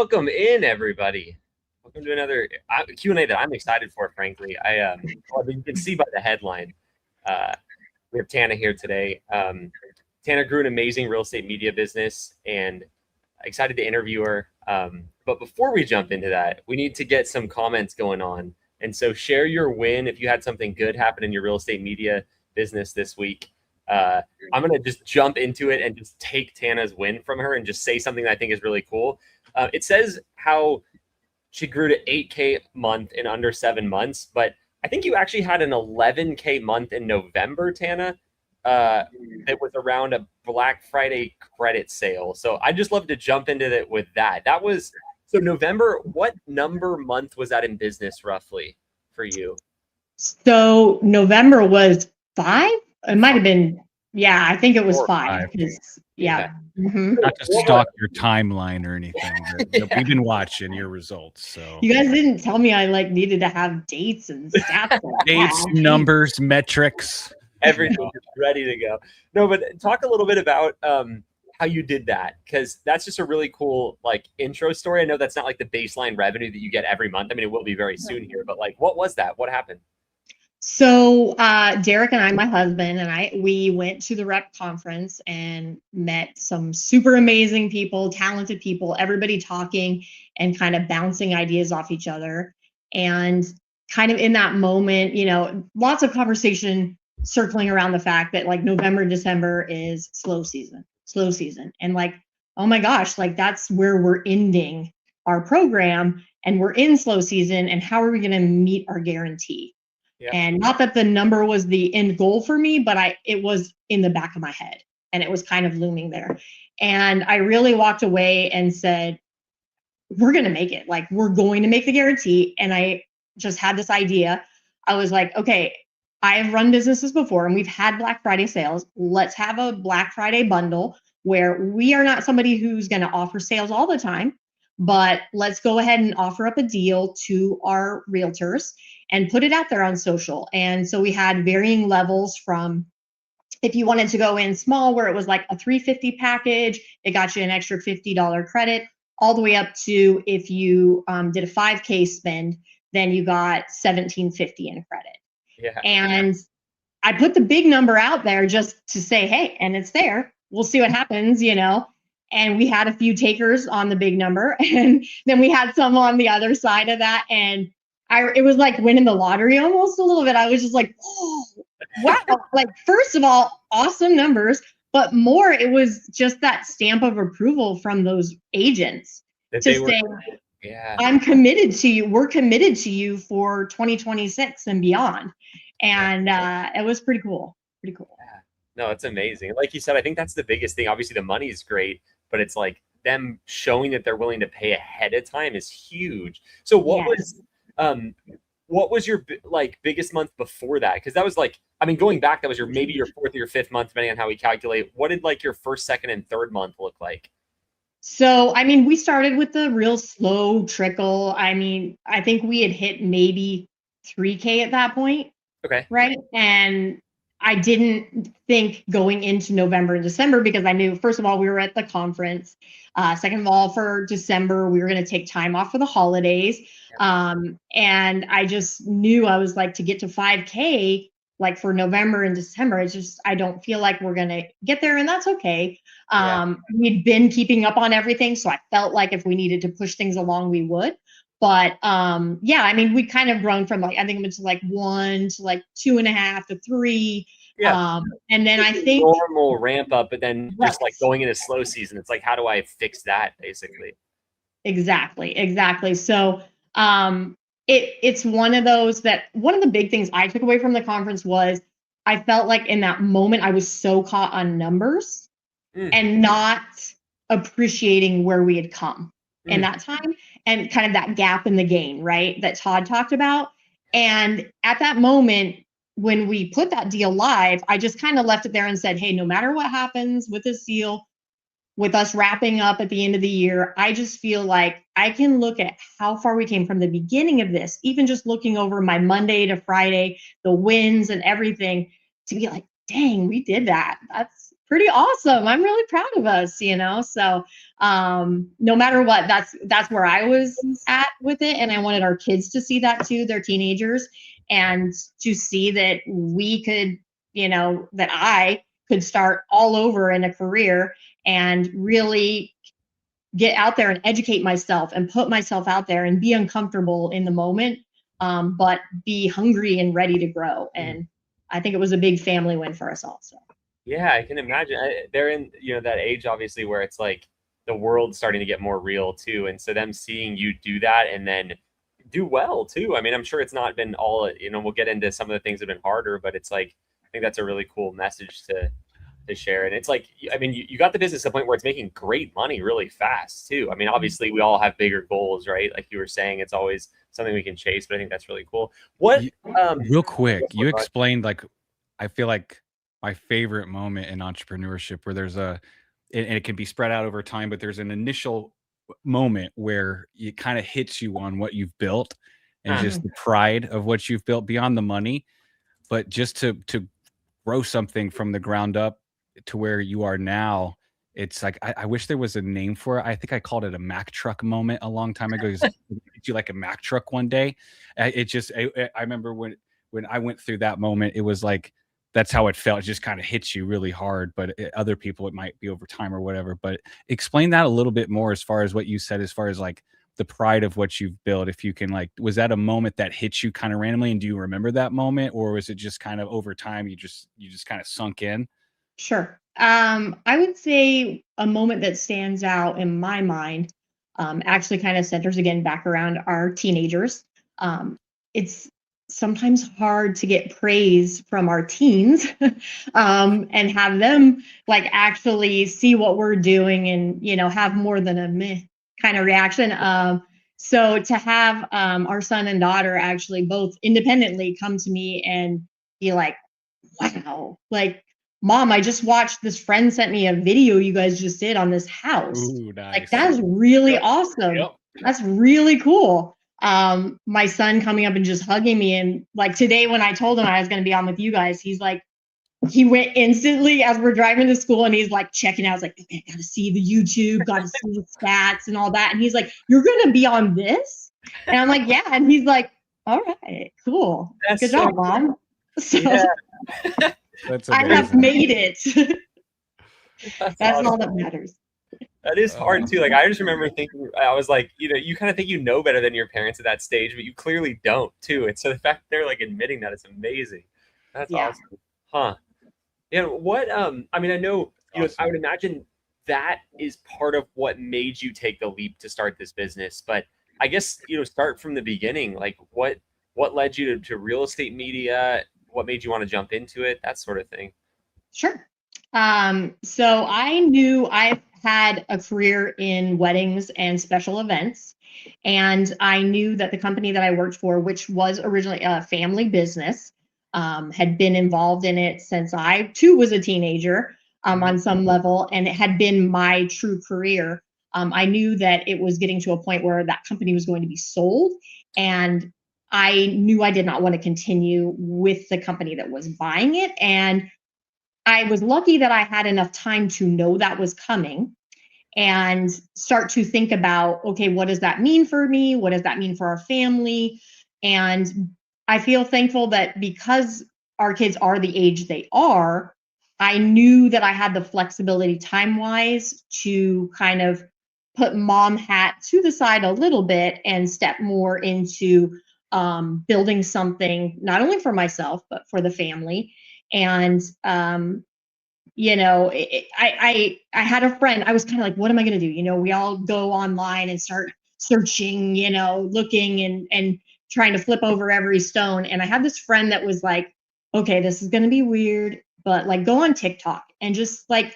Welcome in, everybody. Welcome to another Q&A that I'm excited for, frankly. Well, you can see by the headline, we have Tana here today. Tana grew an amazing real estate media business, and excited to interview her. But before we jump into that, we need to get some comments going on. And so share your win if you had something good happen in your real estate media business this week. I'm going to just jump into it and just take Tana's win from her and just say something that I think is really cool. It says how she grew to 8K month in under 7 months, but I think you actually had an 11K month in November, Tana. It was around a Black Friday credit sale. So I just love to jump into it with that. So November, what number month was that in business roughly for you? So November was 5. It might have been, yeah, I think it was 5. Yeah. Mm-hmm. Not to stalk your timeline or anything, but we've been watching your results. So you guys didn't tell me I needed to have dates and stats. Dates, numbers, metrics. Everything is ready to go. No, but talk a little bit about how you did that, because that's just a really cool intro story. I know that's not the baseline revenue that you get every month. I mean, it will be very soon here, but what was that? What happened? So Derek and I, my husband and we went to the REPP conference and met some super amazing people, talented people, everybody talking and kind of bouncing ideas off each other. And kind of in that moment, lots of conversation circling around the fact that November and December is slow season. And oh my gosh, that's where we're ending our program and we're in slow season. And how are we going to meet our guarantee? Yeah. And not that the number was the end goal for me, but it was in the back of my head and it was kind of looming there. And I really walked away and said, we're going to make it. We're going to make the guarantee. And I just had this idea. I was like, okay, I've run businesses before and we've had Black Friday sales. Let's have a Black Friday bundle where we are not somebody who's going to offer sales all the time, but let's go ahead and offer up a deal to our realtors and put it out there on social. And so we had varying levels from, if you wanted to go in small, where it was a $350 package, it got you an extra $50 credit, all the way up to if you did a 5K spend, then you got $1,750 in credit. Yeah. And I put the big number out there just to say, hey, and it's there. We'll see what happens, And we had a few takers on the big number, and then we had some on the other side of that. And it was like winning the lottery almost a little bit. I was just like, oh, wow. First of all, awesome numbers, but more, it was just that stamp of approval from those agents to say, yeah, I'm committed to you. We're committed to you for 2026 and beyond. And it was pretty cool. Pretty cool. Yeah. No, it's amazing. Like you said, I think that's the biggest thing. Obviously, the money is great, but it's them showing that they're willing to pay ahead of time is huge. So what was your biggest month before that? Because that was going back, that was maybe your 4th or your 5th month, depending on how we calculate. What did your 1st, 2nd, and 3rd month look like? So, we started with the real slow trickle. I think we had hit maybe 3K at that point. Okay. Right. And I didn't think going into November and December, because I knew, first of all, we were at the conference. Second of all, for December, we were going to take time off for the holidays. Yeah. And I just knew I was to get to 5K, for November and December, I don't feel like we're going to get there, and that's okay. We'd been keeping up on everything. So I felt like if we needed to push things along, we would. But we kind of grown from I think it was 1 to 2.5 to 3. Yeah. And then I think normal ramp up, but then just going into slow season, it's how do I fix that basically? Exactly. So it's one of those that one of the big things I took away from the conference was I felt in that moment I was so caught on numbers and not appreciating where we had come in that time and kind of that gap in the gain, right, that Todd talked about. And at that moment, when we put that deal live, I just kind of left it there and said, hey, no matter what happens with this deal, with us wrapping up at the end of the year, I just feel like I can look at how far we came from the beginning of this, even just looking over my Monday to Friday, the wins and everything, to be like, dang, we did that. That's pretty awesome. I'm really proud of us, So no matter what, that's where I was at with it. And I wanted our kids to see that too, they're teenagers, and to see that we could, that I could start all over in a career and really get out there and educate myself and put myself out there and be uncomfortable in the moment, but be hungry and ready to grow. And I think it was a big family win for us all. So. Yeah, I can imagine. They're in, that age, obviously, where it's like the world's starting to get more real too. And so them seeing you do that and then do well too. I mean, I'm sure it's not been all, we'll get into some of the things that have been harder, but it's like, I think that's a really cool message to share. And it's like, I mean, you got the business to the point where it's making great money really fast too. I mean, obviously we all have bigger goals, right? Like you were saying, it's always something we can chase, but I think that's really cool. What, real quick, you explained, like, I feel like my favorite moment in entrepreneurship where there's and it can be spread out over time, but there's an initial moment where it kind of hits you on what you've built and just the pride of what you've built beyond the money, but just to grow something from the ground up to where you are now. It's like, I wish there was a name for it. I think I called it a Mack truck moment a long time ago. Did you like a Mack truck one day? I remember when I went through that moment, it was like, that's how it felt. It just kind of hits you really hard, but other people, it might be over time or whatever. But explain that a little bit more as far as what you said, as far as like the pride of what you've built. If you can, like, was that a moment that hit you kind of randomly? And do you remember that moment, or was it just kind of over time, you just kind of sunk in? Sure. I would say a moment that stands out in my mind, actually kind of centers again back around our teenagers. It's sometimes hard to get praise from our teens, and have them like actually see what we're doing and, have more than a meh kind of reaction. So to have our son and daughter actually both independently come to me and be like, wow, like, Mom, I just watched, this friend sent me a video you guys just did on this house. Ooh, nice. Like, that's really awesome. Yep. That's really cool. My son coming up and just hugging me, and like today when I told him I was going to be on with you guys, he's like, he went instantly as we're driving to school and he's like checking out. I was like, okay, I gotta see the YouTube, gotta see the stats and all that. And he's like, you're gonna be on this? And I'm like, yeah. And he's like, all right, cool. That's good job, Mom. So yeah. I have made it. That's awesome. all that matters. That is hard too. Like, I just remember thinking, I was like, you kind of think you know better than your parents at that stage, but you clearly don't too. And so the fact they're like admitting that is amazing. That's awesome. Huh. Yeah. What, I mean, I know, awesome. I would imagine that is part of what made you take the leap to start this business. But I guess, start from the beginning. Like, what led you to real estate media? What made you want to jump into it? That sort of thing. Sure. So I knew I had a career in weddings and special events. And I knew that the company that I worked for, which was originally a family business, had been involved in it since I too was a teenager, on some level, and it had been my true career. I knew that it was getting to a point where that company was going to be sold, and I knew I did not want to continue with the company that was buying it. And I was lucky that I had enough time to know that was coming and start to think about, okay, what does that mean for me? What does that mean for our family? And I feel thankful that because our kids are the age they are, I knew that I had the flexibility time-wise to kind of put mom hat to the side a little bit and step more into building something not only for myself, but for the family. And, I had a friend, I was kind of like, what am I going to do? We all go online and start searching, looking and trying to flip over every stone. And I had this friend that was like, okay, this is going to be weird, but like go on TikTok and just like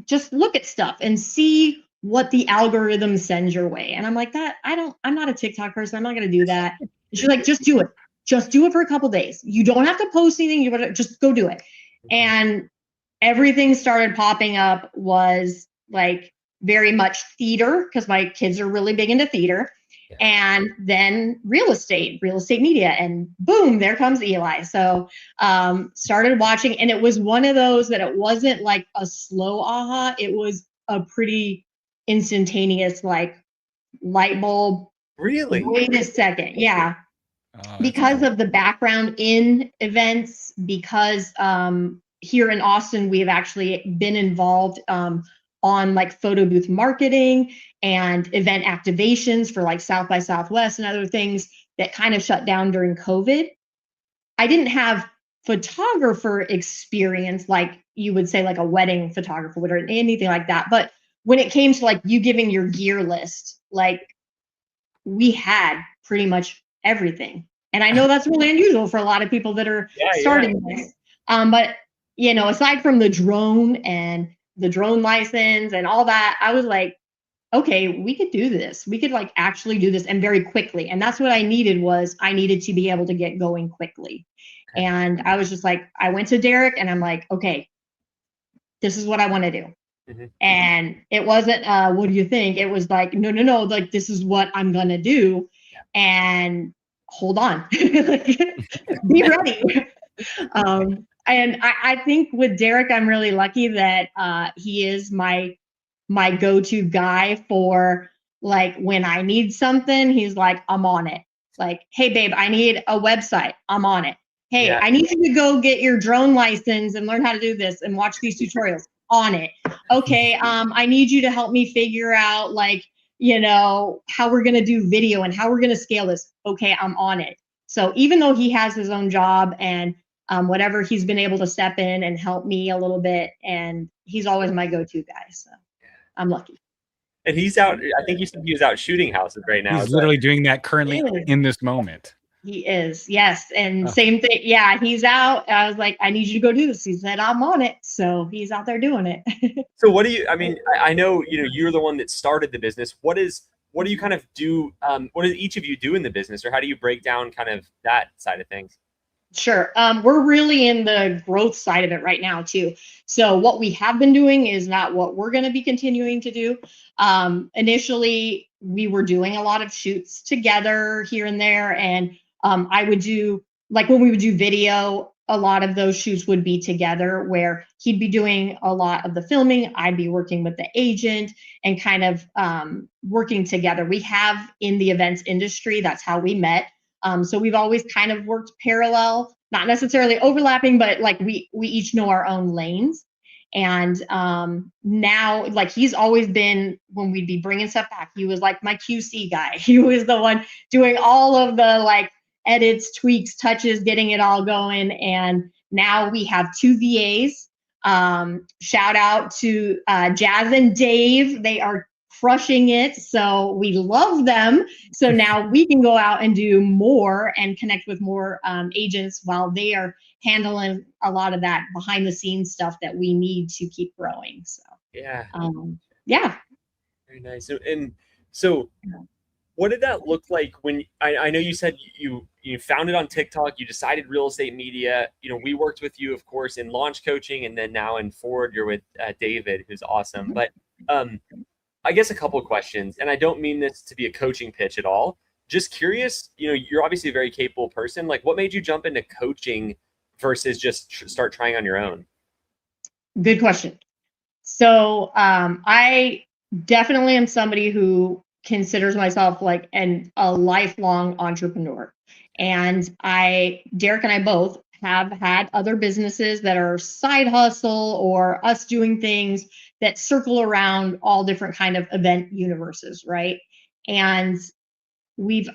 just look at stuff and see what the algorithm sends your way. And I'm like, I'm not a TikTok person. I'm not going to do that. And she's like, just do it. Just do it for a couple days. You don't have to post anything. You gotta just go do it. And everything started popping up was like very much theater, because my kids are really big into theater. And then real estate media, and boom, there comes Eli. So started watching, and it was one of those that it wasn't like a slow aha. It was a pretty instantaneous, like, light bulb. Really? Wait a second. Yeah. Because of the background in events, because here in Austin, we have actually been involved on like photo booth marketing and event activations for like South by Southwest and other things that kind of shut down during COVID. I didn't have photographer experience like you would say, like a wedding photographer would, or anything like that. But when it came to like you giving your gear list, like, we had pretty much everything. And I know that's really unusual for a lot of people that are starting this. But, you know, aside from the drone and the drone license and all that, I was like, okay, we could do this. We could like actually do this, and very quickly. And that's what I needed, was I needed to be able to get going quickly. And I was just like, I went to Derek and I'm like, okay, this is what I want to do. And it wasn't, what do you think? It was like, no, like, this is what I'm going to do. And hold on, be ready. And I think with Derek, I'm really lucky that he is my go-to guy for, like, when I need something, he's like, I'm on it. Like, hey babe, I need a website. I'm on it. Hey, I need you to go get your drone license and learn how to do this and watch these tutorials. On it. Okay, I need you to help me figure out, like, you know, how we're gonna do video and how we're gonna scale this. Okay, I'm on it. So even though he has his own job and whatever, he's been able to step in and help me a little bit, and he's always my go-to guy. So I'm lucky. And he's out, I think you said he was out shooting houses right now. He's literally doing that currently in this moment. He is, yes. And same thing. Yeah, he's out. I was like, I need you to go do this. He said, I'm on it. So he's out there doing it. So what do you, I mean, I know, you know, you're the one that started the business. What do you kind of do? What does each of you do in the business, or how do you break down kind of that side of things? Sure. We're really in the growth side of it right now too. So what we have been doing is not what we're going to be continuing to do. Initially, we were doing a lot of shoots together here and there. And I would do, like, when we would do video, a lot of those shoots would be together, where he'd be doing a lot of the filming. I'd be working with the agent and kind of working together. We have in the events industry, that's how we met. So we've always kind of worked parallel, not necessarily overlapping, but like we each know our own lanes. And now, like, he's always been, when we'd be bringing stuff back, he was like my QC guy. He was the one doing all of the like edits, tweaks, touches, getting it all going. And now we have 2 VAs. Shout out to Jazz and Dave. They are crushing it. So we love them. So now we can go out and do more and connect with more agents, while they are handling a lot of that behind the scenes stuff that we need to keep growing. So yeah. Very nice. And so what did that look like when I know you said you found it on TikTok, you decided real estate media, you know, we worked with you, of course, in launch coaching, and then now in Ford, you're with David, who's awesome. But I guess a couple of questions, and I don't mean this to be a coaching pitch at all. Just curious, you know, you're obviously a very capable person. Like, what made you jump into coaching versus just start trying on your own? Good question. So I definitely am somebody who considers myself like a lifelong entrepreneur. And Derek and I both have had other businesses that are side hustle, or us doing things that circle around all different kind of event universes, right? And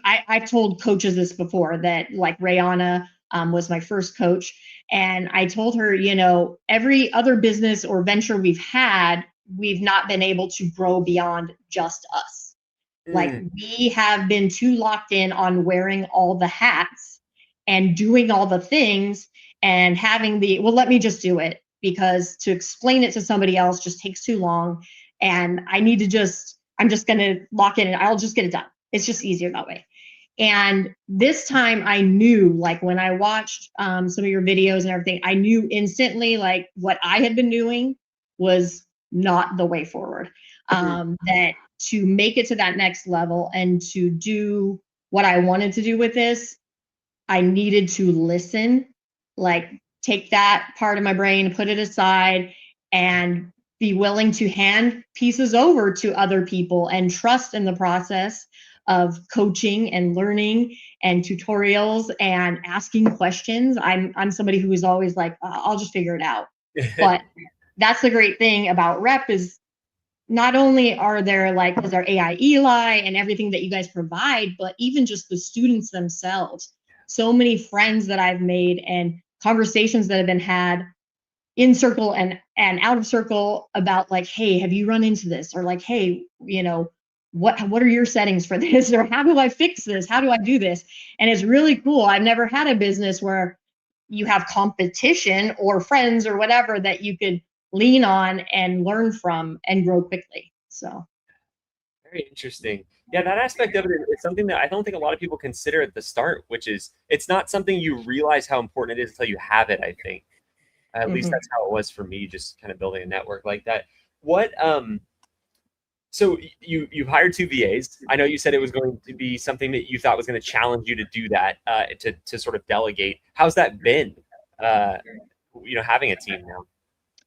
I've told coaches this before, that like Rayana was my first coach. And I told her, you know, every other business or venture we've had, we've not been able to grow beyond just us. Like, we have been too locked in on wearing all the hats and doing all the things and having well, let me just do it, because to explain it to somebody else just takes too long. And I'm just going to lock in and I'll just get it done. It's just easier that way. And this time I knew, like, when I watched some of your videos and everything, I knew instantly, like, what I had been doing was not the way forward. That to make it to that next level and to do what I wanted to do with this, I needed to listen, like take that part of my brain, put it aside, and be willing to hand pieces over to other people and trust in the process of coaching and learning and tutorials and asking questions. I'm somebody who is always like, I'll just figure it out. But that's the great thing about REPP is not only are there like, is our AI Eli and everything that you guys provide, but even just the students themselves. So many friends that I've made and conversations that have been had in circle and out of circle about like, hey, have you run into this? Or like, hey, you know, what are your settings for this? Or how do I fix this? How do I do this? And it's really cool. I've never had a business where you have competition or friends or whatever that you could lean on and learn from and grow quickly. So very interesting. Yeah, that aspect of it is something that I don't think a lot of people consider at the start, which is it's not something you realize how important it is until you have it, I think. At least that's how it was for me, just kind of building a network like that. What so you've hired 2 VAs. I know you said it was going to be something that you thought was going to challenge you to do that, to sort of delegate. How's that been? Having a team now.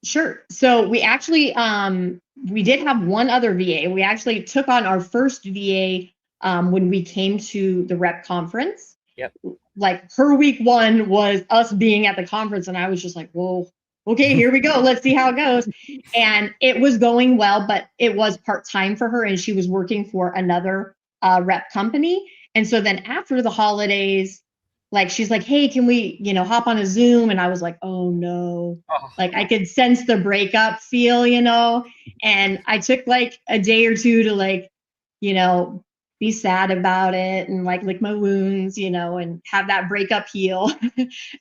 Sure. So we actually we did have one other VA. We actually took on our first VA when we came to the REPP conference. Yep. Like her week 1 was us being at the conference, and I was just like, whoa, okay, here we go. Let's see how it goes. And it was going well, but it was part-time for her, and she was working for another REPP company. And so then after the holidays, like she's like, hey, can we, hop on a Zoom? And I was like, oh no. Like I could sense the breakup feel, and I took like a day or two to like, be sad about it and like lick my wounds, and have that breakup heal.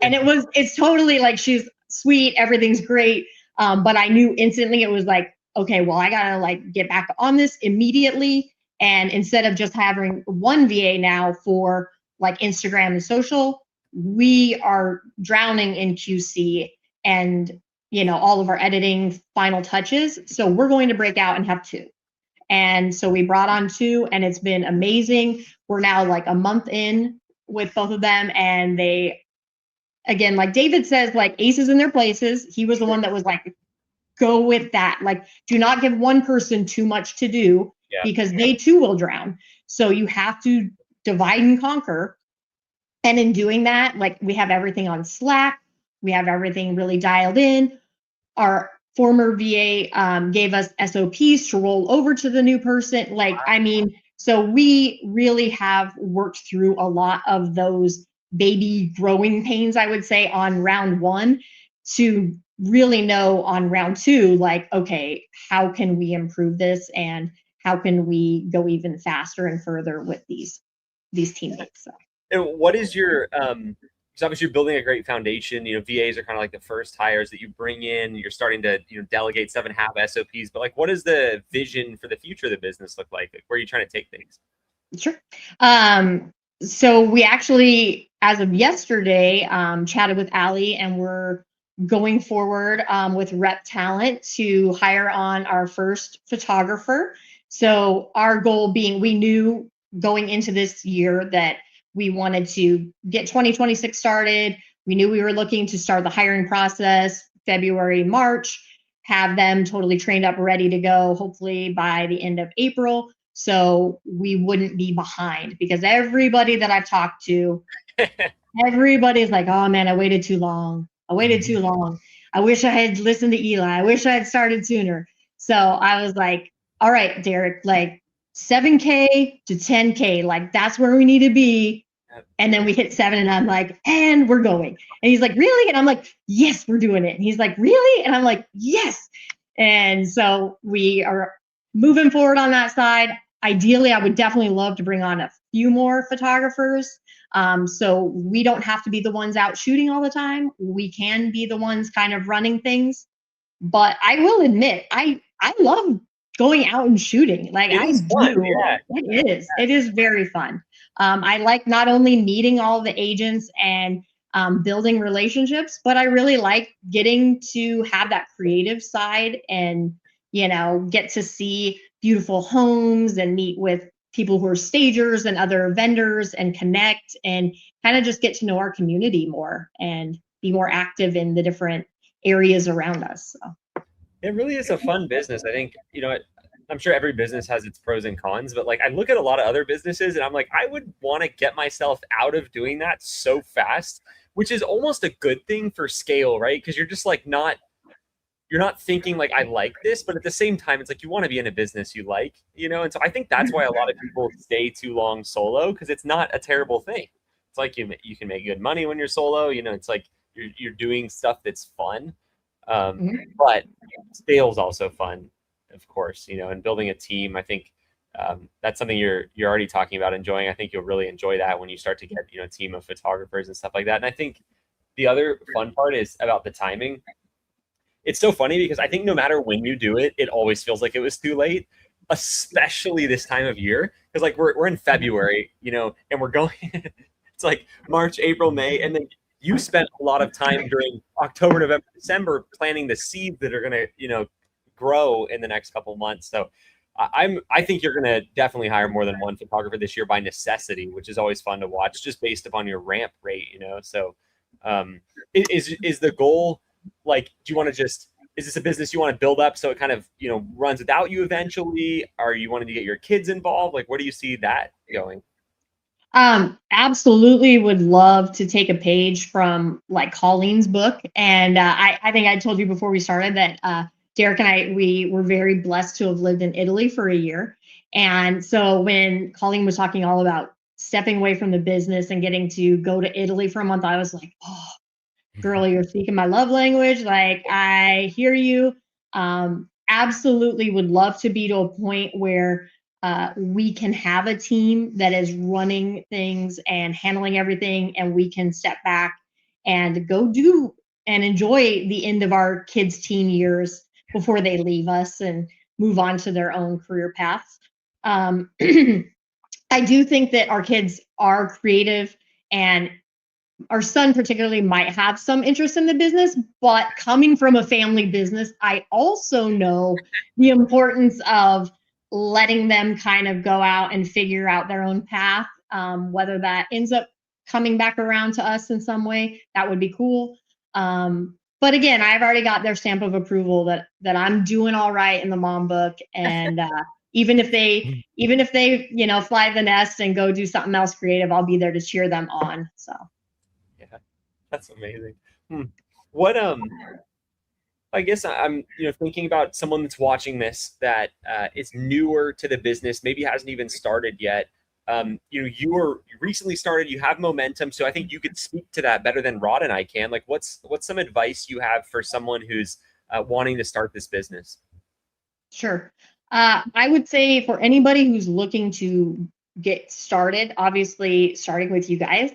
And it's totally like, she's sweet, everything's great. But I knew instantly it was like, okay, well, I gotta like get back on this immediately. And instead of just having one VA now for like Instagram and social, we are drowning in QC and all of our editing final touches. So we're going to break out and have 2. And so we brought on 2, and it's been amazing. We're now like a month in with both of them, and they, again, like David says, like aces in their places. He was the one that was like, go with that. Like, do not give one person too much to do, because they too will drown. So you have to divide and conquer. And in doing that, like we have everything on Slack. We have everything really dialed in. Our former VA gave us SOPs to roll over to the new person. Like, I mean, so we really have worked through a lot of those baby growing pains, I would say, on round 1 to really know on round 2, like, okay, how can we improve this and how can we go even faster and further with these teammates? So. And what is your because obviously you're building a great foundation. VAs are kind of like the first hires that you bring in. You're starting to delegate stuff and have SOPs. But like, what does the vision for the future of the business look like? Like, where are you trying to take things? Sure. So we actually, as of yesterday, chatted with Allie, and we're going forward with REPP Talent to hire on our first photographer. So our goal being, we knew going into this year that we wanted to get 2026 started. We knew we were looking to start the hiring process February, March, have them totally trained up, ready to go, hopefully by the end of April. So we wouldn't be behind, because everybody that I've talked to, everybody's like, oh man, I waited too long. I waited too long. I wish I had listened to Eli. I wish I had started sooner. So I was like, all right, Derek, like 7K to 10K, like that's where we need to be. And then we hit 7, and I'm like, and we're going. And he's like, really? And I'm like, yes, we're doing it. And he's like, really? And I'm like, yes. And so we are moving forward on that side. Ideally, I would definitely love to bring on a few more photographers. So we don't have to be the ones out shooting all the time. We can be the ones kind of running things. But I will admit, I love going out and shooting. Like I do. Yeah. It is very fun. I like not only meeting all the agents and building relationships, but I really like getting to have that creative side and, get to see beautiful homes and meet with people who are stagers and other vendors and connect and kind of just get to know our community more and be more active in the different areas around us. So. It really is a fun business. I think, I'm sure every business has its pros and cons, but like I look at a lot of other businesses and I'm like, I would want to get myself out of doing that so fast, which is almost a good thing for scale, right? Because you're just like you're not thinking like I like this, but at the same time, it's like you want to be in a business you like, And so I think that's why a lot of people stay too long solo, because it's not a terrible thing. It's like you can make good money when you're solo. It's like you're doing stuff that's fun, but sales also fun, of course. And building a team. I think that's something you're already talking about enjoying. I think you'll really enjoy that when you start to get a team of photographers and stuff like that. And I think the other fun part is about the timing. It's so funny because I think no matter when you do it, it always feels like it was too late, especially this time of year. Because like we're in February, and we're going, it's like March, April, May. And then you spent a lot of time during October, November, December planning the seeds that are going to, grow in the next couple of months. So I think you're going to definitely hire more than one photographer this year by necessity, which is always fun to watch just based upon your ramp rate, So is the goal, like, do you want to is this a business you want to build up so it kind of, runs without you eventually? Are you wanting to get your kids involved? Like, where do you see that going? Absolutely would love to take a page from like Colleen's book. And I think I told you before we started that Derek and we were very blessed to have lived in Italy for a year. And so when Colleen was talking all about stepping away from the business and getting to go to Italy for a month, I was like, oh, girl, you're speaking my love language. Like, I hear you. Absolutely would love to be to a point where we can have a team that is running things and handling everything, and we can step back and go do and enjoy the end of our kids' teen years before they leave us and move on to their own career paths. I do think that our kids are creative, and our son particularly might have some interest in the business, but coming from a family business, I also know the importance of letting them kind of go out and figure out their own path. Whether that ends up coming back around to us in some way, that would be cool. But again, I've already got their stamp of approval that I'm doing all right in the mom book. And even if they fly the nest and go do something else creative, I'll be there to cheer them on. So. Yeah, that's amazing. What I guess I'm thinking about someone that's watching this that is newer to the business, maybe hasn't even started yet. You were recently started, you have momentum, so I think you could speak to that better than Rod and I can. Like, what's some advice you have for someone who's wanting to start this business? Sure. I would say for anybody who's looking to get started, obviously starting with you guys,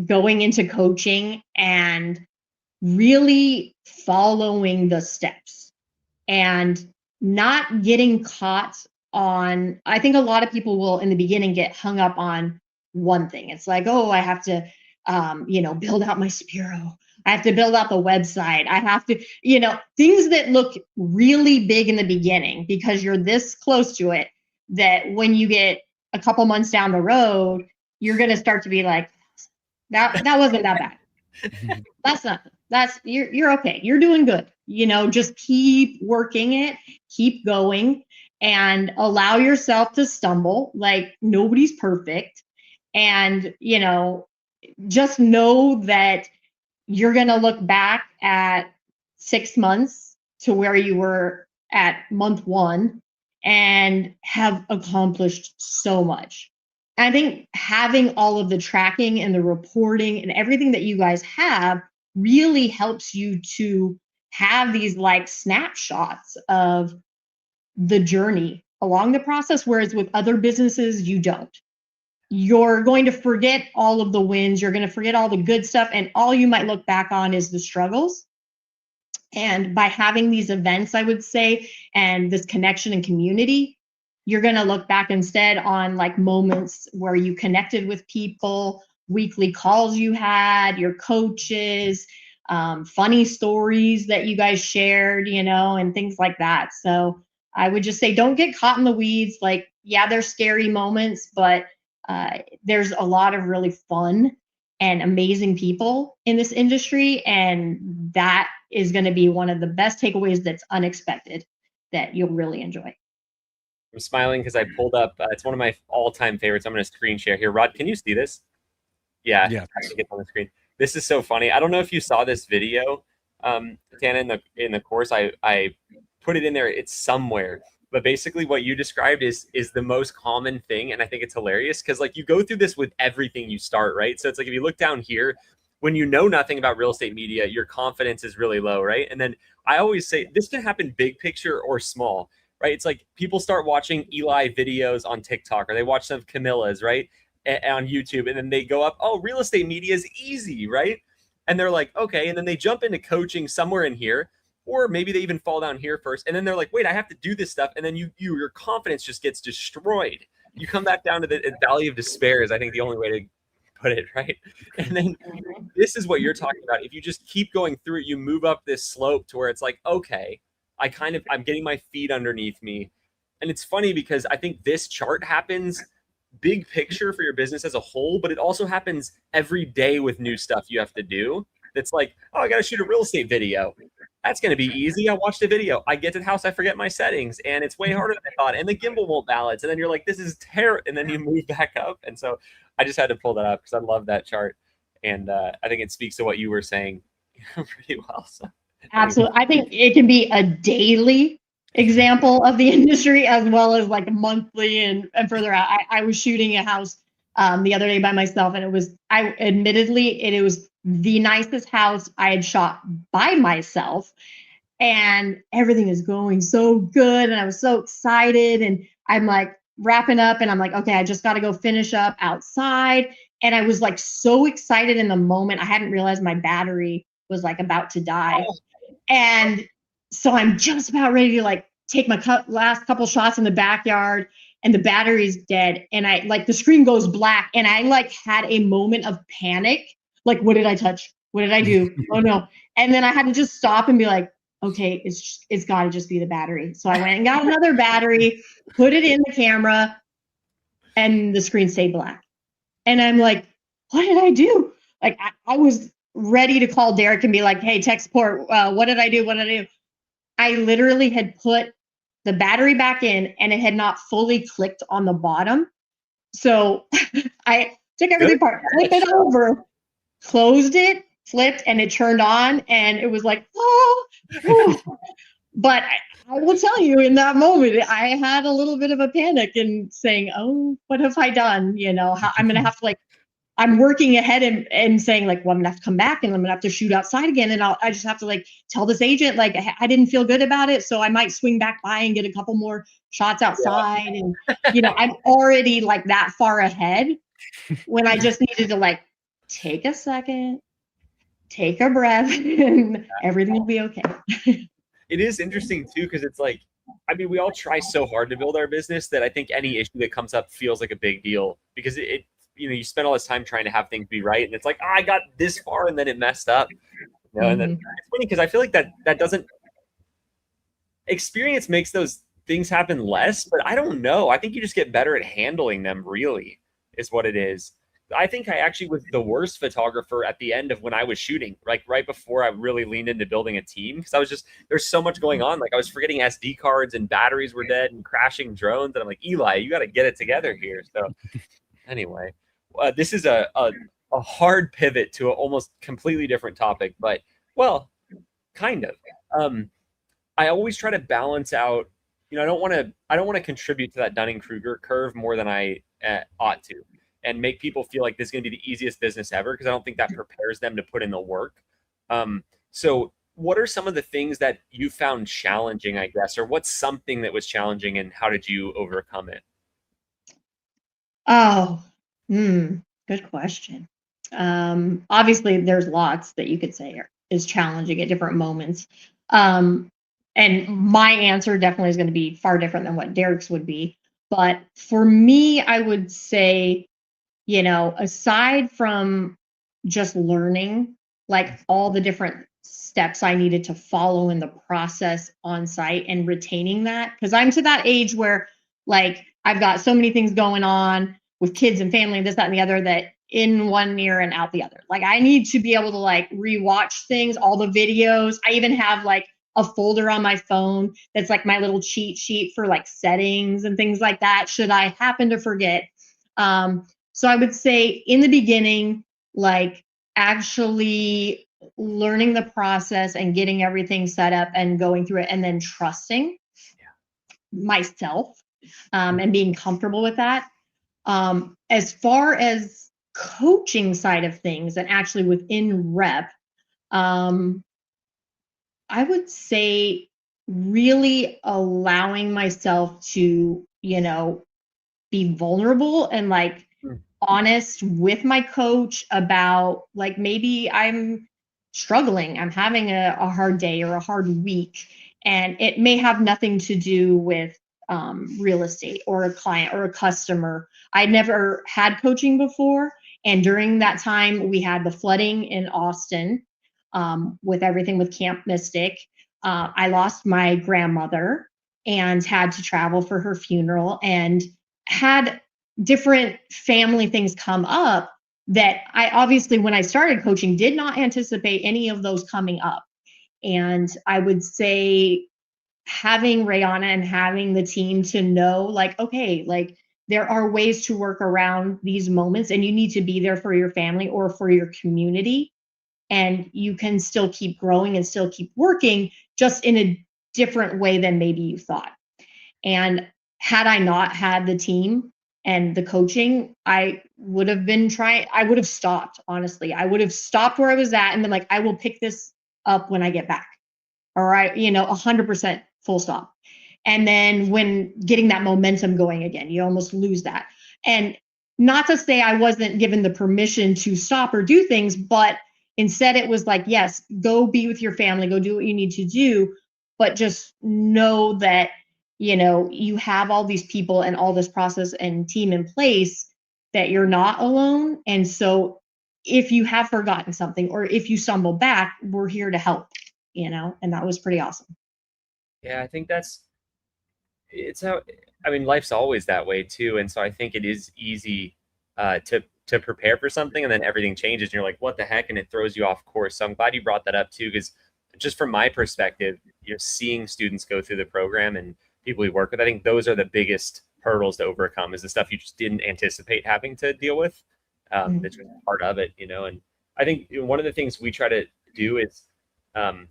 going into coaching and really following the steps and not getting caught on, I think a lot of people will in the beginning get hung up on one thing. It's like, oh, I have to, build out my Spiro. I have to build out the website. I have to, things that look really big in the beginning because you're this close to it that when you get a couple months down the road, you're going to start to be like, that wasn't that bad. That's nothing. You're okay. You're doing good. Just keep working it, keep going, and allow yourself to stumble. Like, nobody's perfect. And, just know that you're going to look back at 6 months to where you were at month 1 and have accomplished so much. And I think having all of the tracking and the reporting and everything that you guys have really helps you to have these like snapshots of the journey along the process, whereas with other businesses, you don't. You're going to forget all of the wins, you're going to forget all the good stuff, and all you might look back on is the struggles. And by having these events, I would say, and this connection and community, you're going to look back instead on like moments where you connected with people, weekly calls you had, your coaches, funny stories that you guys shared, and things like that. So I would just say, don't get caught in the weeds. Like, yeah, there's scary moments, but there's a lot of really fun and amazing people in this industry. And that is going to be one of the best takeaways that's unexpected that you'll really enjoy. I'm smiling because I pulled up, it's one of my all-time favorites. I'm going to screen share here. Rod, can you see this? Yeah, Yeah. I think it's on the screen. This is so funny. I don't know if you saw this video, Tana, in the course. I put it in there. It's somewhere. But basically what you described is the most common thing, and I think it's hilarious because like you go through this with everything you start, right? So it's like if you look down here, when you know nothing about real estate media, your confidence is really low, right? And then I always say this can happen big picture or small, right? It's like people start watching Eli videos on TikTok, or they watch some of Camilla's, right? On YouTube, and then they go up, oh, real estate media is easy, right? And they're like, okay, and then they jump into coaching somewhere in here, or maybe they even fall down here first, and then they're like, wait, I have to do this stuff, and then your confidence just gets destroyed. You come back down to the valley of despair is, I think, the only way to put it, right? And then this is what you're talking about. If you just keep going through it, you move up this slope to where it's like, okay, I'm getting my feet underneath me. And it's funny because I think this chart happens big picture for your business as a whole, but it also happens every day with new stuff you have to do. That's like, oh, I got to shoot a real estate video. That's going to be easy. I watched a video. I get to the house, I forget my settings, and it's way harder than I thought. And the gimbal won't balance. And then you're like, this is terrible. And then you move back up. And so I just had to pull that up because I love that chart. And I think it speaks to what you were saying pretty well. So, absolutely. I think it can be a daily example of the industry as well as like monthly and further out. I was shooting a house the other day by myself, and it was the nicest house I had shot by myself, and everything is going so good, and I was so excited, and I'm like wrapping up, and I'm like, okay, I just got to go finish up outside, and I was like so excited in the moment. I hadn't realized my battery was like about to die. And so I'm just about ready to like take my last couple shots in the backyard, and the battery's dead. And I like the screen goes black, and I like had a moment of panic. Like, what did I touch? What did I do? Oh no. And then I had to just stop and be like, okay, it's got to just be the battery. So I went and got another battery, put it in the camera, and the screen stayed black. And I'm like, what did I do? Like, I was ready to call Derek and be like, hey, tech support, what did I do? What did I do? I literally had put the battery back in, and it had not fully clicked on the bottom. So I took everything apart, flipped it over, closed it, flipped, and it turned on, and it was like, oh. But I will tell you, in that moment, I had a little bit of a panic and saying, oh, what have I done? I'm going to have to like, I'm working ahead and saying like, well, I'm gonna have to come back, and I'm gonna have to shoot outside again. And I just have to like tell this agent, like, I didn't feel good about it. So I might swing back by and get a couple more shots outside. Yeah. And, I'm already like that far ahead when I just needed to like take a second, take a breath, and everything will be okay. It is interesting too, because it's like, I mean, we all try so hard to build our business that I think any issue that comes up feels like a big deal, because you spend all this time trying to have things be right, and it's like, I got this far and then it messed up. And then it's funny because I feel like that doesn't, experience makes those things happen less, but I don't know. I think you just get better at handling them, really, is what it is. I think I actually was the worst photographer at the end of when I was shooting, like right before I really leaned into building a team, because there's so much going on. Like I was forgetting SD cards, and batteries were dead, and crashing drones. And I'm like, Eli, you got to get it together here. So anyway, this is a hard pivot to an almost completely different topic, but well, kind of. I always try to balance out. I don't want to contribute to that Dunning-Kruger curve more than I ought to, and make people feel like this is going to be the easiest business ever, because I don't think that prepares them to put in the work. So what are some of the things that you found challenging, I guess, or what's something that was challenging, and how did you overcome it? Oh, good question. Obviously, there's lots that you could say is challenging at different moments. And my answer definitely is going to be far different than what Derek's would be. But for me, I would say, aside from just learning like all the different steps I needed to follow in the process on site and retaining that. Cause I'm to that age where like I've got so many things going on with kids and family and this, that, and the other that in one ear and out the other. Like I need to be able to like rewatch things, all the videos. I even have like a folder on my phone that's like my little cheat sheet for like settings and things like that, should I happen to forget. So I would say in the beginning, like actually learning the process and getting everything set up and going through it and then trusting myself and being comfortable with that. As far as coaching side of things and actually within rep, I would say really allowing myself to, be vulnerable and like honest with my coach about like maybe I'm struggling, I'm having a hard day or a hard week, and it may have nothing to do with real estate or a client or a customer. I never had coaching before, and during that time we had the flooding in Austin with everything with Camp Mystic. I lost my grandmother and had to travel for her funeral and had different family things come up that I obviously, when I started coaching, did not anticipate any of those coming up. And I would say having Rayana and having the team to know, like, okay, like there are ways to work around these moments and you need to be there for your family or for your community. And you can still keep growing and still keep working just in a different way than maybe you thought. And had I not had the team and the coaching, I would have stopped, honestly. I would have stopped where I was at and been like, I will pick this up when I get back. All right, 100% full stop. And then when getting that momentum going again, you almost lose that. And not to say I wasn't given the permission to stop or do things, but instead it was like, yes, go be with your family, go do what you need to do, but just know that you have all these people and all this process and team in place, that you're not alone. And so if you have forgotten something or if you stumble back, we're here to help, and that was pretty awesome. Yeah, I think it's how, I mean, life's always that way too. And so I think it is easy to prepare for something and then everything changes and you're like, what the heck? And it throws you off course. So I'm glad you brought that up too, because just from my perspective, seeing students go through the program and people we work with, I think those are the biggest hurdles to overcome, is the stuff you just didn't anticipate having to deal with. That's just part of it, and I think one of the things we try to do is, I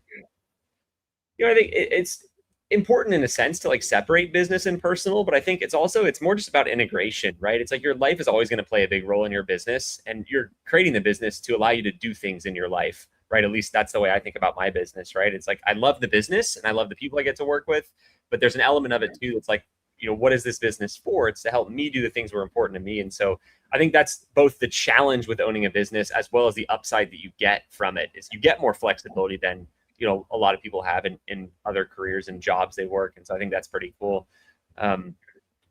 think it's important in a sense to like separate business and personal, but I think it's more just about integration, right? It's like your life is always going to play a big role in your business, and you're creating the business to allow you to do things in your life, right? At least that's the way I think about my business, right? It's like I love the business and I love the people I get to work with, but there's an element of it too that's like, what is this business for? It's to help me do the things that are important to me. And so I think that's both the challenge with owning a business as well as the upside that you get from it, is you get more flexibility than a lot of people have in other careers and jobs they work. And so I think that's pretty cool. I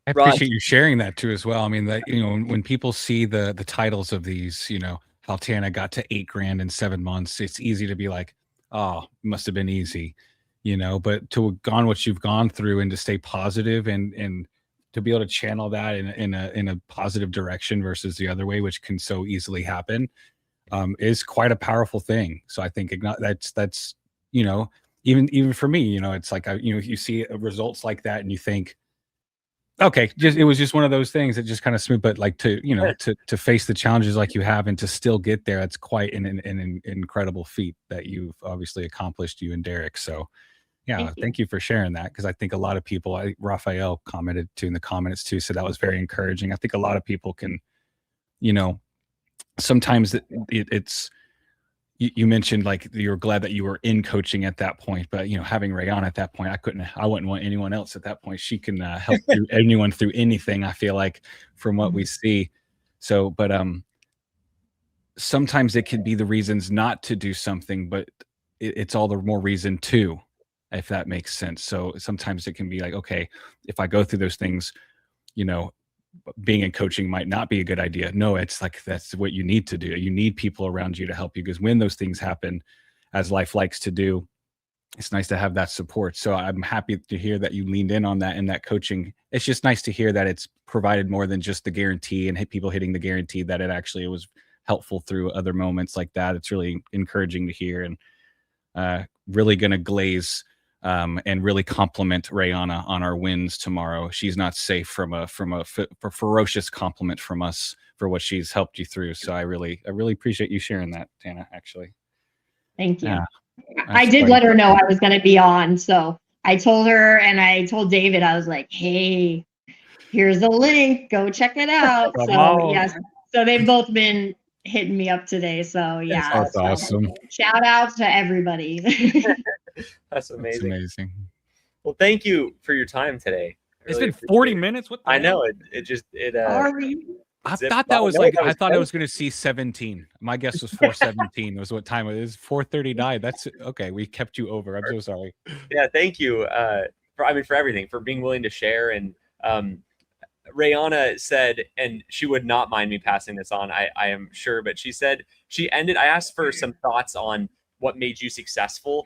appreciate you sharing that too as well. I mean, that when people see the titles of these, how Tana got to $8 grand in 7 months, it's easy to be like, oh, it must have been easy, but to have gone what you've gone through and to stay positive and to be able to channel that in a positive direction versus the other way, which can so easily happen, is quite a powerful thing. So I think that's even for me, it's like you see results like that and you think, okay, it was just one of those things that just kind of smooth. But like to face the challenges like you have and to still get there, that's quite an incredible feat that you've obviously accomplished, you and Derek. So yeah, thank you for sharing that, because I think a lot of people, Raphael commented too in the comments too, so that was very encouraging. I think a lot of people can, sometimes it's you mentioned like you're glad that you were in coaching at that point, but having Rayon at that point, I wouldn't want anyone else at that point. She can help anyone through anything, I feel like, from what we see. So, but sometimes it could be the reasons not to do something, but it's all the more reason to, if that makes sense. So sometimes it can be like, okay, if I go through those things, being in coaching might not be a good idea. No, it's like, that's what you need to do. You need people around you to help you, because when those things happen, as life likes to do, it's nice to have that support. So I'm happy to hear that you leaned in on that in that coaching. It's just nice to hear that it's provided more than just the guarantee and people hitting the guarantee, that it actually was helpful through other moments like that. It's really encouraging to hear, and really going to glaze and really compliment Rayana on our wins tomorrow. She's not safe from a ferocious compliment from us for what she's helped you through. So I really appreciate you sharing that, Tana, actually. Thank you. Yeah. I did let her know I was going to be on. So I told her, and I told David, I was like, hey, here's the link. Go check it out. So yes. So they've both been hitting me up today. So yeah. That's awesome. Shout out to everybody. That's amazing. That's amazing. Well, thank you for your time today. It's been 40 minutes. What I know I thought that was like, I thought I was going to see 17. My guess was 4:17 was what time it is. 4:39. That's okay. We kept you over. I'm so sorry. Yeah. Thank you. For everything, for being willing to share. And Rayana said, and she would not mind me passing this on, I am sure, but she said I asked for some thoughts on what made you successful,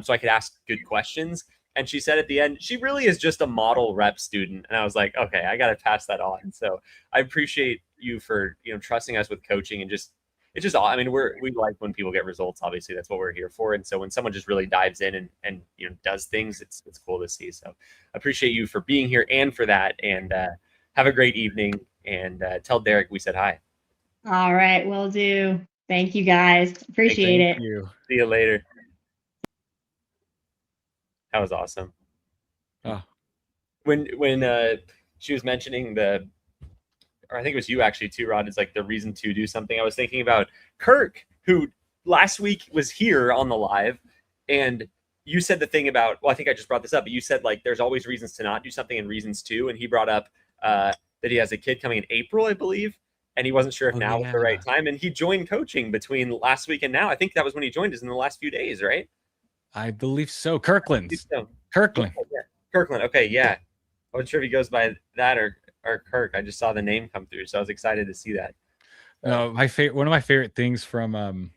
so I could ask good questions. And she said at the end, she really is just a model rep student. And I was like, okay, I got to pass that on. So I appreciate you for, trusting us with coaching, and it's just, we like when people get results. Obviously that's what we're here for. And so when someone just really dives in and does things, it's cool to see. So I appreciate you for being here and for that. And have a great evening, and tell Derek we said hi. All right. Will do. Thank you guys. Appreciate it. Thank you. See you later. That was awesome. Oh. When she was mentioning or I think it was you actually too, Rod, is like the reason to do something. I was thinking about Kirk, who last week was here on the live, and you said the thing about, well, I think I just brought this up, but you said like there's always reasons to not do something and reasons to, and he brought up that he has a kid coming in April, I believe, and he wasn't sure if now was the right time, and he joined coaching between last week and now. I think that was when he joined us in the last few days, right? I believe so. Kirkland. Kirkland. Yeah. Kirkland. Okay. Yeah. I wasn't sure if he goes by that or Kirk. I just saw the name come through, so I was excited to see that. One of my favorite things from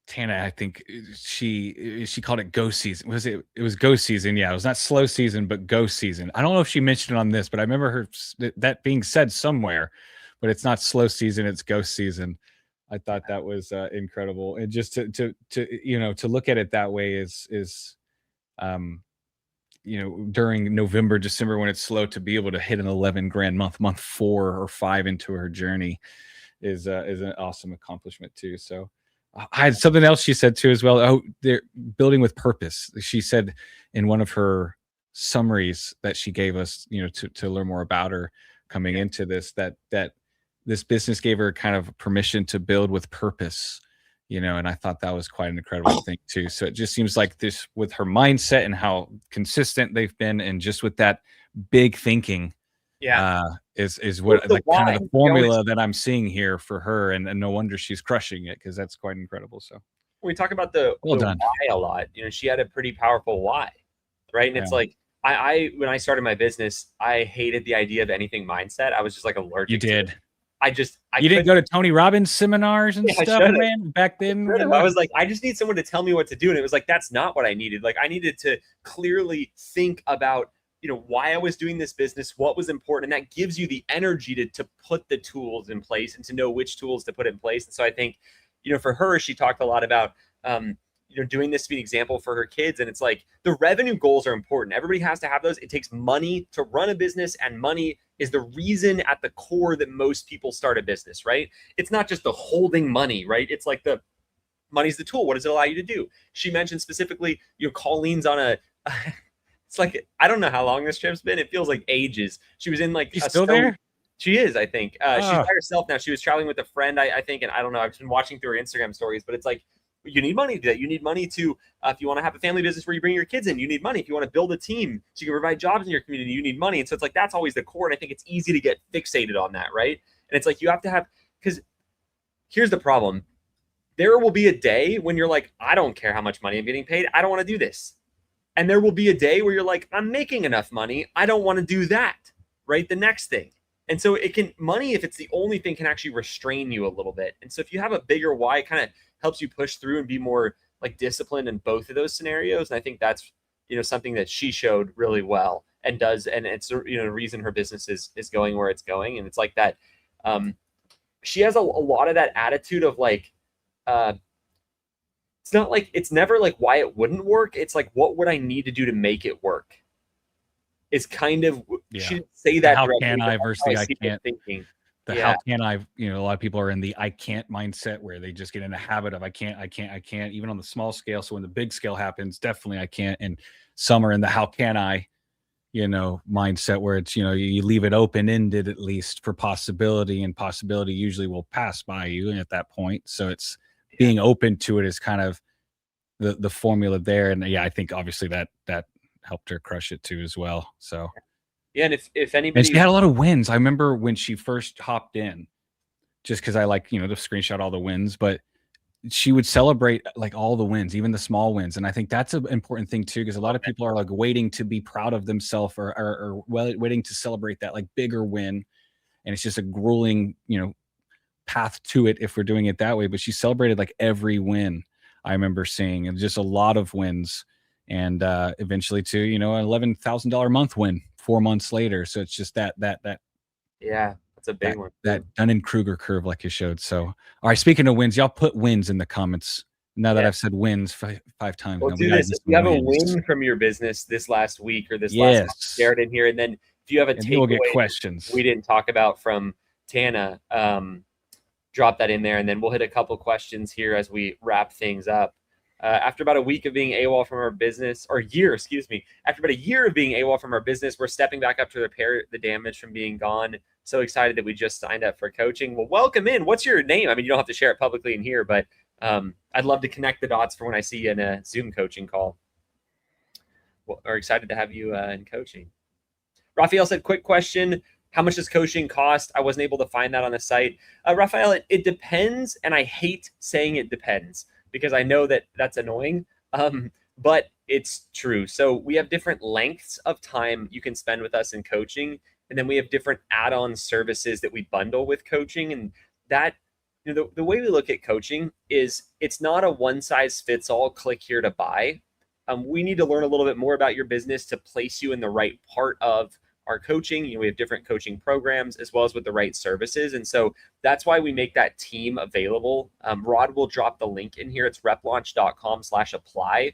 Tana, I think she called it go season. It was go season. Yeah, it was not slow season, but go season. I don't know if she mentioned it on this, but I remember that being said somewhere. But it's not slow season; it's go season. I thought that was incredible, and just to look at it that way is during November, December, when it's slow, to be able to hit an 11 grand month 4 or 5 into her journey is an awesome accomplishment too. So I had something else she said too as well. Oh, they're building with purpose. She said in one of her summaries that she gave us, to learn more about her coming into this, that this business gave her kind of permission to build with purpose, and I thought that was quite an incredible thing too. So it just seems like this, with her mindset and how consistent they've been, and just with that big thinking, is what like kind of the formula that I'm seeing here for her, and no wonder she's crushing it, because that's quite incredible. So we talk about the why a lot. She had a pretty powerful why, right? And it's like, I when I started my business, I hated the idea of anything mindset. I was just like allergic. You did. You didn't go to Tony Robbins seminars and stuff, man, back then? I was like, I just need someone to tell me what to do. And it was like, that's not what I needed. Like, I needed to clearly think about, why I was doing this business, what was important. And that gives you the energy to put the tools in place and to know which tools to put in place. And so I think, for her, she talked a lot about, doing this to be an example for her kids. And it's like, the revenue goals are important. Everybody has to have those. It takes money to run a business, and money is the reason at the core that most people start a business, right? It's not just the holding money, right? It's like the money's the tool. What does it allow you to do? She mentioned specifically, Colleen's on it's like, I don't know how long this trip's been. It feels like ages. She was in like, she's still there? She is, I think. She's by herself now. She was traveling with a friend, I think, and I don't know. I've been watching through her Instagram stories, but it's like, you need money to do that. You need money to, if you want to have a family business where you bring your kids in, you need money. If you want to build a team so you can provide jobs in your community, you need money. And so it's like, that's always the core. And I think it's easy to get fixated on that, right? And it's like, you have to have, because here's the problem. There will be a day when you're like, I don't care how much money I'm getting paid. I don't want to do this. And there will be a day where you're like, I'm making enough money. I don't want to do that. right? The next thing. And so money, if it's the only thing, can actually restrain you a little bit. And so if you have a bigger why, it kind of helps you push through and be more like disciplined in both of those scenarios. And I think that's, something that she showed really well and does. And it's, the reason her business is going where it's going. And it's like that. She has a lot of that attitude of like, it's not like, it's never like why it wouldn't work. It's like, what would I need to do to make it work? Is kind of, she didn't say that. How can I versus the I can't thinking. How can I, a lot of people are in the I can't mindset where they just get in a habit of I can't, even on the small scale. So when the big scale happens, definitely I can't. And some are in the how can I, mindset where it's, you leave it open-ended at least for possibility, and possibility usually will pass by you at that point. So it's being open to it is kind of the formula there. And I think obviously that helped her crush it too as well. So yeah, and if anybody, and she had a lot of wins. I remember when she first hopped in, just because I like to screenshot all the wins, but she would celebrate like all the wins, even the small wins. And I think that's an important thing too, because a lot of people are like waiting to be proud of themselves or waiting to celebrate that like bigger win, and it's just a grueling path to it if we're doing it that way. But she celebrated like every win. I remember seeing, and just a lot of wins. And eventually to an $11,000 month win 4 months later. So it's just that yeah, that's a big one. That Dunning-Kruger curve like you showed. So all right, speaking of wins, y'all put wins in the comments now that I've said wins five times. Well, now, do this. If you have a win from your business this last week or this last month, share it in here. And then if you have a takeaway we'll get questions we didn't talk about from Tana, drop that in there, and then we'll hit a couple questions here as we wrap things up. After about a week of being AWOL from our business, or year, excuse me, after about a year of being AWOL from our business, we're stepping back up to repair the damage from being gone. So excited that we just signed up for coaching. Well, welcome in. What's your name? I mean, you don't have to share it publicly in here, but I'd love to connect the dots for when I see you in a Zoom coaching call. Well, we're excited to have you in coaching. Raphael said, quick question. How much does coaching cost? I wasn't able to find that on the site. Raphael, it depends, and I hate saying it depends, because I know that that's annoying, but it's true. So we have different lengths of time you can spend with us in coaching, and then we have different add-on services that we bundle with coaching. And that, the way we look at coaching is it's not a one-size-fits-all, click here to buy. We need to learn a little bit more about your business to place you in the right part of our coaching. We have different coaching programs as well as with the right services. And so that's why we make that team available. Rod will drop the link in here. It's replaunch.com/apply.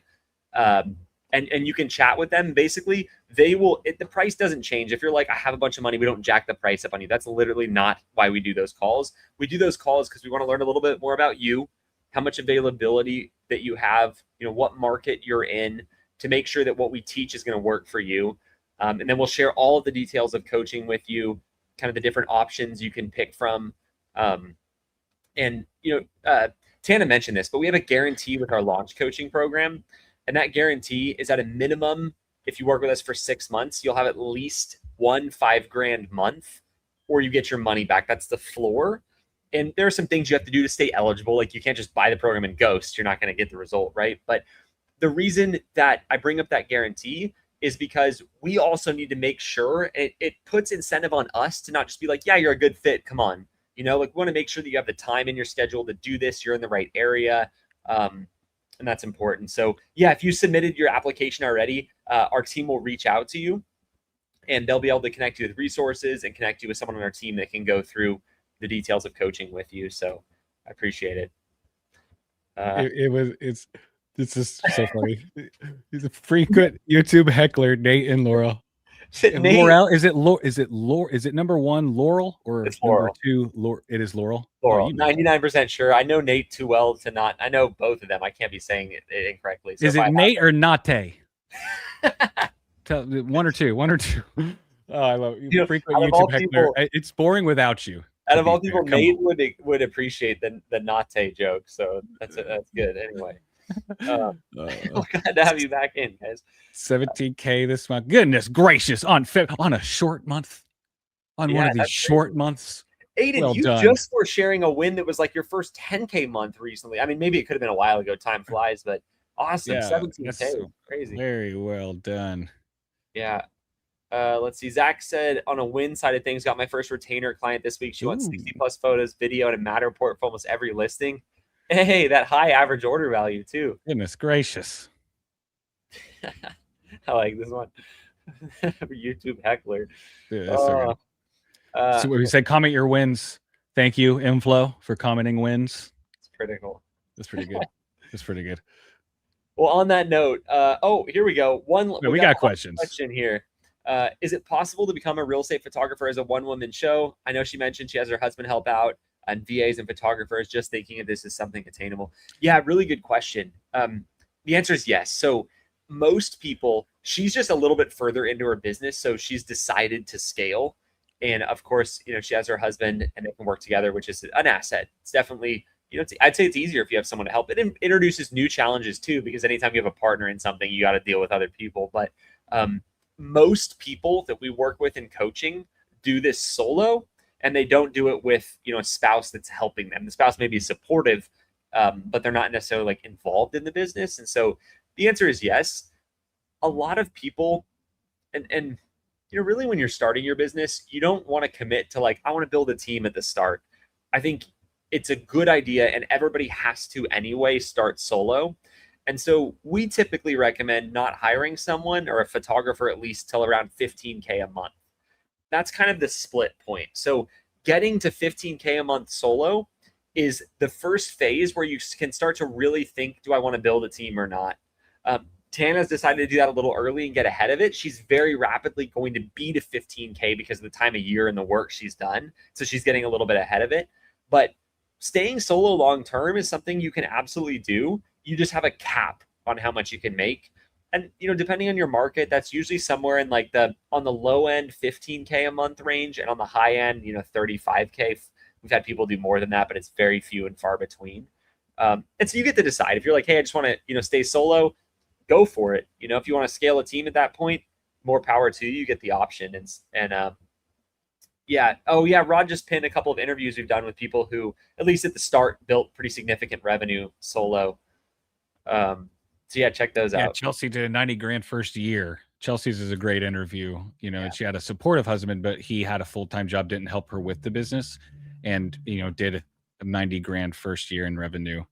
And you can chat with them. Basically, they will, the price doesn't change. If you're like, I have a bunch of money, we don't jack the price up on you. That's literally not why we do those calls. We do those calls because we want to learn a little bit more about you, how much availability that you have, what market you're in, to make sure that what we teach is going to work for you. And then we'll share all of the details of coaching with you, kind of the different options you can pick from. Tana mentioned this, but we have a guarantee with our launch coaching program. And that guarantee is at a minimum, if you work with us for 6 months, you'll have at least one $5,000 month, or you get your money back. That's the floor. And there are some things you have to do to stay eligible. Like you can't just buy the program and ghost. You're not going to get the result, right? But the reason that I bring up that guarantee is because we also need to make sure it puts incentive on us to not just be like, yeah, you're a good fit. Come on. We want to make sure that you have the time in your schedule to do this. You're in the right area. And that's important. So yeah, if you submitted your application already, our team will reach out to you, and they'll be able to connect you with resources and connect you with someone on our team that can go through the details of coaching with you. So I appreciate it. This is so funny. He's a frequent YouTube heckler, Nate and Laurel. Laurel, is it number one Laurel, or it's number Laurel. 2 it is Laurel? Laurel. 99% sure. I know Nate too well to not. I know both of them. I can't be saying it incorrectly. So is it Nate or Nate? One or two. Oh, I love you. Frequent YouTube heckler. It's boring without you. Out of all people, Nate would appreciate the Nate joke. So that's good. Anyway. We're glad to have you back in, guys. 17K this month. Goodness gracious, on a short month, one of these short months. Aiden, you just were sharing a win that was like your first 10K month recently. I mean, maybe it could have been a while ago. Time flies, but awesome. 17K, crazy. Very well done. Yeah. Let's see. Zach said on a win side of things, got my first retainer client this week. She wants 60 plus photos, video, and a matter report for almost every listing. Hey, that high average order value too. Goodness gracious. I like this one. YouTube heckler. Dude, that's so good. So we said comment your wins. Thank you, Inflow, for commenting wins. It's critical. That's pretty good. That's pretty good. Well, on that note, here we go. We got questions. Question here. Is it possible to become a real estate photographer as a one-woman show? I know she mentioned she has her husband help out and VAs and photographers. Just thinking of this as something attainable. Yeah, really good question. The answer is yes. So most people, she's just a little bit further into her business, so she's decided to scale. And of course, she has her husband and they can work together, which is an asset. It's definitely, I'd say it's easier if you have someone to help. It introduces new challenges too, because anytime you have a partner in something, you got to deal with other people. But most people that we work with in coaching do this solo, and they don't do it with, a spouse that's helping them. The spouse may be supportive, but they're not necessarily like involved in the business. And so the answer is yes. A lot of people, and really when you're starting your business, you don't want to commit to like, I want to build a team at the start. I think it's a good idea, and everybody has to anyway start solo. And so we typically recommend not hiring someone or a photographer at least till around 15K a month. That's kind of the split point. So getting to 15K a month solo is the first phase where you can start to really think, do I want to build a team or not? Tana's decided to do that a little early and get ahead of it. She's very rapidly going to be to 15K because of the time of year and the work she's done. So she's getting a little bit ahead of it. But staying solo long-term is something you can absolutely do. You just have a cap on how much you can make. And, depending on your market, that's usually somewhere in like on the low end, 15K a month range. And on the high end, 35K. We've had people do more than that, but it's very few and far between. And so you get to decide if you're like, hey, I just want to, stay solo, go for it. If you want to scale a team at that point, more power to you. You get the option. Yeah. Oh, yeah. Rod just pinned a couple of interviews we've done with people who, at least at the start, built pretty significant revenue solo. So yeah, check those out. Chelsea did a 90 grand first year. Chelsea's is a great interview. And she had a supportive husband, but he had a full-time job, didn't help her with the business, and did a 90 grand first year in revenue,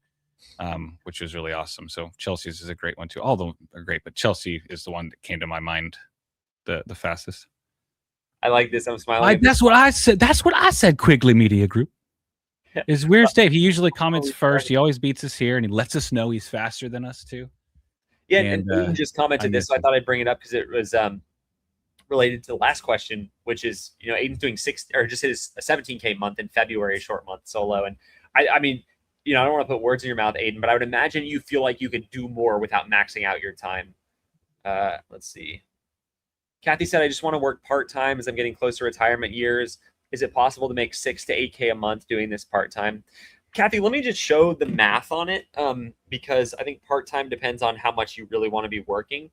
which was really awesome. So Chelsea's is a great one too. All of them are great, but Chelsea is the one that came to my mind the fastest. I like this. I'm smiling. That's what I said. That's what I said. Quigley Media Group. It's weird, Dave. He usually comments first. He always beats us here, and he lets us know he's faster than us too. Yeah, and Aiden just commented this, so I thought I'd bring it up because it was related to the last question, which is, Aiden's doing just hit a 17K month in February, a short month solo. And I mean, I don't want to put words in your mouth, Aiden, but I would imagine you feel like you could do more without maxing out your time. Let's see. Kathy said, I just want to work part-time as I'm getting close to retirement years. Is it possible to make 6 to 8K a month doing this part-time? Kathy, let me just show the math on it, because I think part-time depends on how much you really want to be working.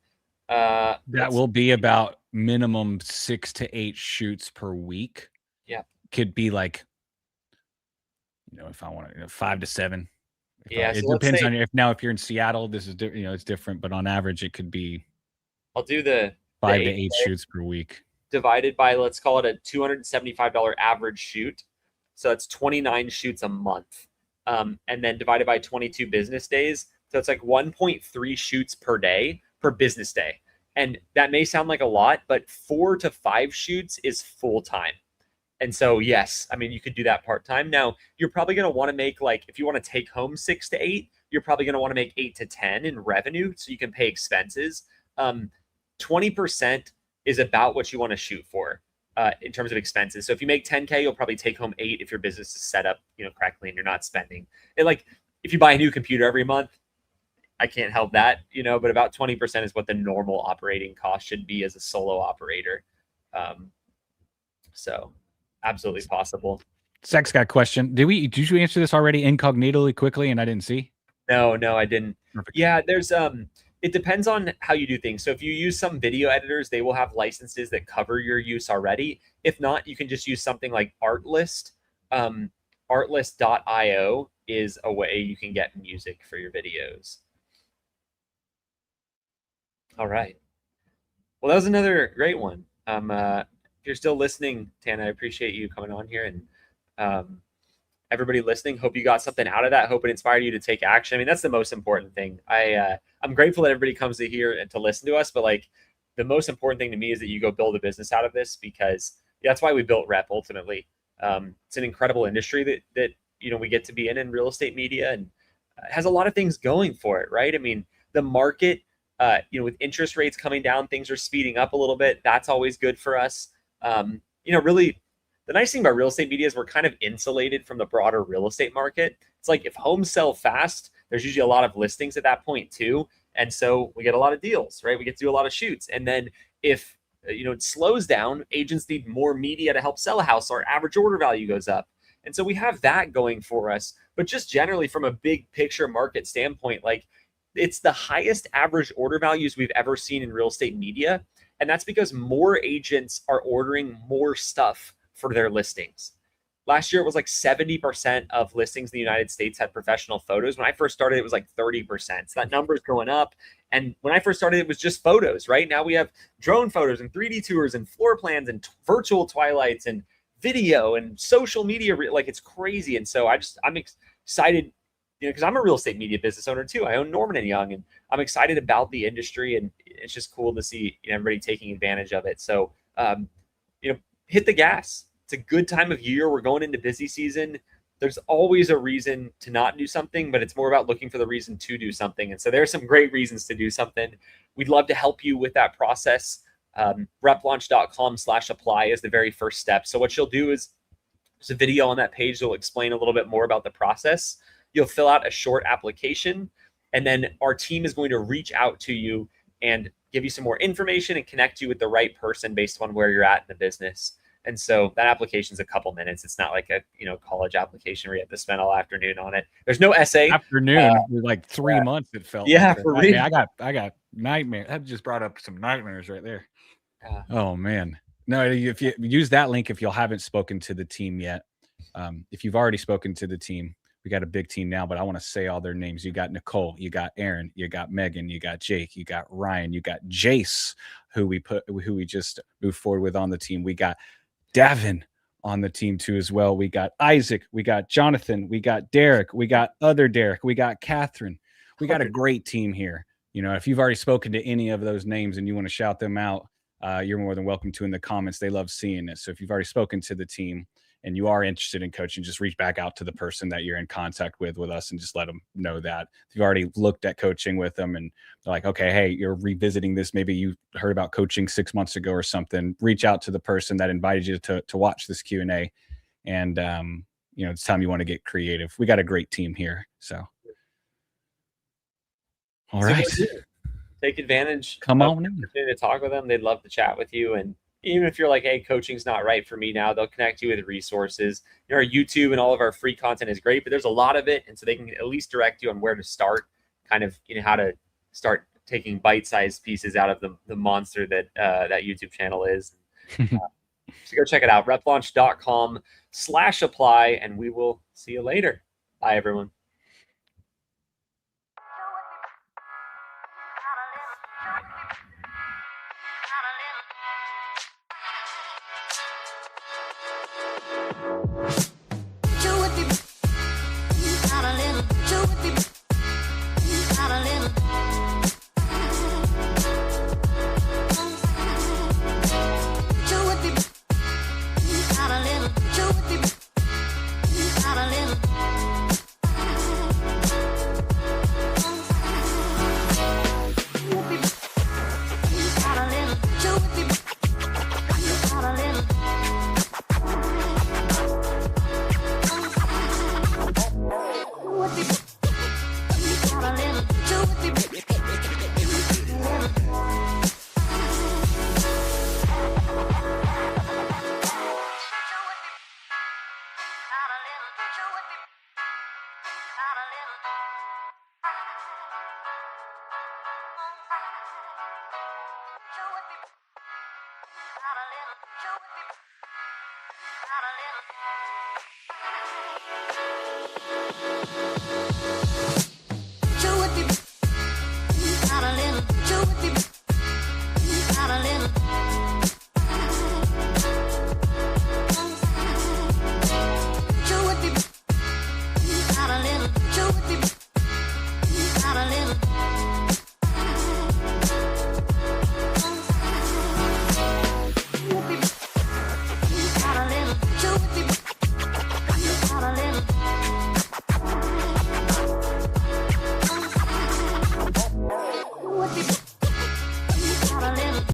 That will be about minimum 6 to 8 shoots per week. Yeah. Could be like, if I want to, 5 to 7. It depends on if you're in Seattle, this is, it's different, but on average, it could be. I'll do the 5 to 8 shoots per week. Divided by, let's call it a $275 average shoot. So that's 29 shoots a month. And then divided by 22 business days. So it's like 1.3 shoots per day per business day. And that may sound like a lot, but 4 to 5 shoots is full time. And so, yes, I mean, you could do that part time. Now, you're probably going to want to make, like, if you want to take home 6 to 8, you're probably going to want to make 8 to 10 in revenue so you can pay expenses. 20% is about what you want to shoot for in terms of expenses. So if you make 10K, you'll probably take home 8 if your business is set up, correctly and you're not spending. And like, if you buy a new computer every month, I can't help that, but about 20% is what the normal operating cost should be as a solo operator. So absolutely possible. Zach's got a question. Did you answer this already incognitally quickly and I didn't see? No, I didn't. Perfect. Yeah, there's it depends on how you do things. So if you use some video editors, they will have licenses that cover your use already. If not, you can just use something like Artlist. Artlist.io is a way you can get music for your videos. All right. Well, that was another great one. If you're still listening, Tana, I appreciate you coming on here, and everybody listening, hope you got something out of that. Hope it inspired you to take action. I mean, that's the most important thing. I'm grateful that everybody comes to here and to listen to us, but like the most important thing to me is that you go build a business out of this, because that's why we built REPP ultimately. It's an incredible industry that we get to be in real estate media, and it has a lot of things going for it, right? I mean, the market, with interest rates coming down, things are speeding up a little bit. That's always good for us. Really, the nice thing about real estate media is we're kind of insulated from the broader real estate market. It's like if homes sell fast, there's usually a lot of listings at that point too. And so we get a lot of deals, right? We get to do a lot of shoots. And then if it slows down, agents need more media to help sell a house. Our average order value goes up. And so we have that going for us. But just generally from a big picture market standpoint, like it's the highest average order values we've ever seen in real estate media. And that's because more agents are ordering more stuff for their listings. Last year, it was like 70% of listings in the United States had professional photos. When I first started, it was like 30%. So that number is going up. And when I first started, it was just photos, right? Now we have drone photos and 3D tours and floor plans and virtual twilights and video and social media. Like it's crazy. And so I'm excited, because I'm a real estate media business owner too. I own Norman and Young, and I'm excited about the industry, and it's just cool to see everybody taking advantage of it. So, hit the gas. It's a good time of year. We're going into busy season. There's always a reason to not do something, but it's more about looking for the reason to do something. And so there are some great reasons to do something. We'd love to help you with that process. Replaunch.com/apply is the very first step. So what you'll do is there's a video on that page that will explain a little bit more about the process. You'll fill out a short application, and then our team is going to reach out to you and give you some more information and connect you with the right person based on where you're at in the business. And so that application is a couple minutes. It's not like a college application where you have to spend all afternoon on it. There's no essay. Afternoon, like 3 months it felt. Yeah, like for real. I got nightmares. That just brought up some nightmares right there. Oh man. No, if you use that link, if you haven't spoken to the team yet, if you've already spoken to the team, we got a big team now, but I want to say all their names. You got Nicole, you got Aaron, you got Megan, you got Jake, you got Ryan, you got Jace, who we just moved forward with on the team. We got Davin on the team too as well. We got Isaac, we got Jonathan, we got Derek, we got other Derek, we got Catherine. We got a great team here. If you've already spoken to any of those names and you want to shout them out, you're more than welcome to in the comments. They love seeing it. So if you've already spoken to the team and you are interested in coaching, just reach back out to the person that you're in contact with us and just let them know that. If you've already looked at coaching with them and they're like, okay, hey, you're revisiting this. Maybe you heard about coaching 6 months ago or something. Reach out to the person that invited you to watch this Q&A. And, it's time you want to get creative. We got a great team here. So, all right. Take advantage. Come on in. To talk with them. They'd love to chat with you. And even if you're like, hey, coaching's not right for me now, they'll connect you with resources. Our YouTube and all of our free content is great, but there's a lot of it. And so they can at least direct you on where to start, kind of, how to start taking bite-sized pieces out of the monster that that YouTube channel is. So go check it out, replaunch.com/apply, and we will see you later. Bye, everyone. Not a little.